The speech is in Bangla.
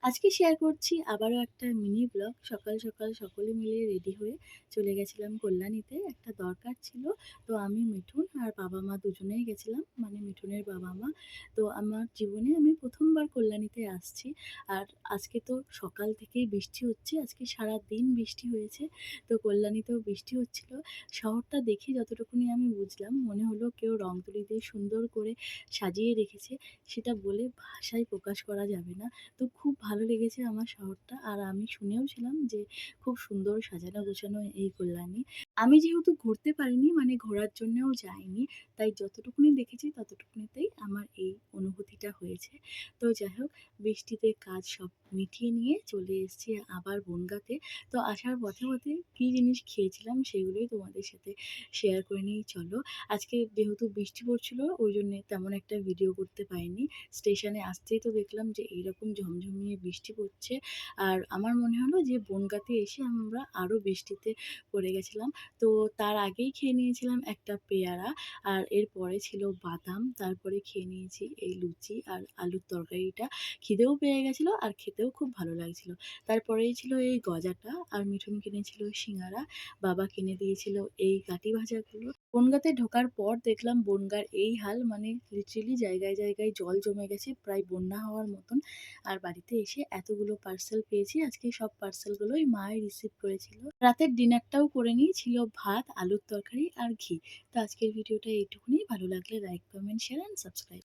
আজকে শেয়ার করছি আবারও একটা মিনি ব্লগ। সকাল, সকাল সকলে মিলে রেডি হয়ে চলে গেছিলাম কল্যাণীতে। একটা দরকার ছিল। তো আমি, মিঠুন আর বাবা-মা দুজনেই গেছিলাম। মানে মিঠুনের বাবা-মা। তো আমার জীবনে আমি ১ম বার কল্যাণীতে আসছি। আর আজকে তো সকাল থেকেই বৃষ্টি হচ্ছে। আজকে সারাদিন বৃষ্টি হয়েছে। তো কল্যাণীতেও বৃষ্টি হচ্ছিল। শহরটা দেখে যতটুকুনি আমি বুঝলাম, মনে হলো কেউ রং তুলি দিয়ে সুন্দর করে সাজিয়ে রেখেছে। সেটা বলে ভাষায় প্রকাশ করা যাবে না। তো খুব ভালো লেগেছে আমার শহরটা। আর আমি শুনেও ছিলাম যে খুব সুন্দর সাজানো গোছানো এই কল্যাণী। আমি যেহেতু ঘুরতে পারিনি মানে ঘোরার জন্যেও যাইনি। তাই যতটুকুনি দেখেছি ততটুকুনিতেই আমার এই অনুভূতিটা হয়েছে। তো যাই হোক, বৃষ্টিতে কাজ সব মিটিয়ে নিয়ে চলে এসেছি আবার বনগাঁতে। তো আসার পথে, পথে কী জিনিস খেয়েছিলাম সেগুলোই তোমাদের সাথে শেয়ার করে নিই চলো। আজকে যেহেতু বৃষ্টি পড়ছিল ওইজন্যে তেমন একটা ভিডিও করতে পারিনি। স্টেশনে আসতেই তো দেখলাম যে এইরকম ঝমঝমিয়ে বৃষ্টি পড়ছে। আর আমার মনে হলো যে বনগাঁতে এসে আমরা আরও বৃষ্টিতে পড়ে গেছিলাম। তো তার আগেই খেয়ে নিয়েছিলাম একটা পেয়ারা। আর এরপরে ছিল বাদাম। তারপরে খেয়ে নিয়েছি এই লুচি আর আলুর তরকারিটা। খিদেও পেয়ে গেছিলো আর খেতেও খুব ভালো লাগছিল। তারপরেই ছিল এই গজাটা আর মিঠুন কিনেছিল সিঙ্গারা। বাবা কিনে দিয়েছিল এই কাঠি ভাজাগুলো। বনগাঁতে ঢোকার পর দেখলাম বনগাঁর এই হাল, মানে লিটারেলি জায়গায়, জায়গায় জল জমে গেছে প্রায় বন্যা হওয়ার মতন। আর বাড়িতে এসে এতগুলো পার্সেল পেয়েছি। আজকে সব পার্সেলগুলোই মাই রিসিভ করেছিল। রাতের ডিনারটাও করে নিই। ছিল ভাত, আলুর তরকারি আর ঘি। তো আজকের ভিডিওটা এইটুকুনি। ভালো লাগলে like, comment, share and subscribe.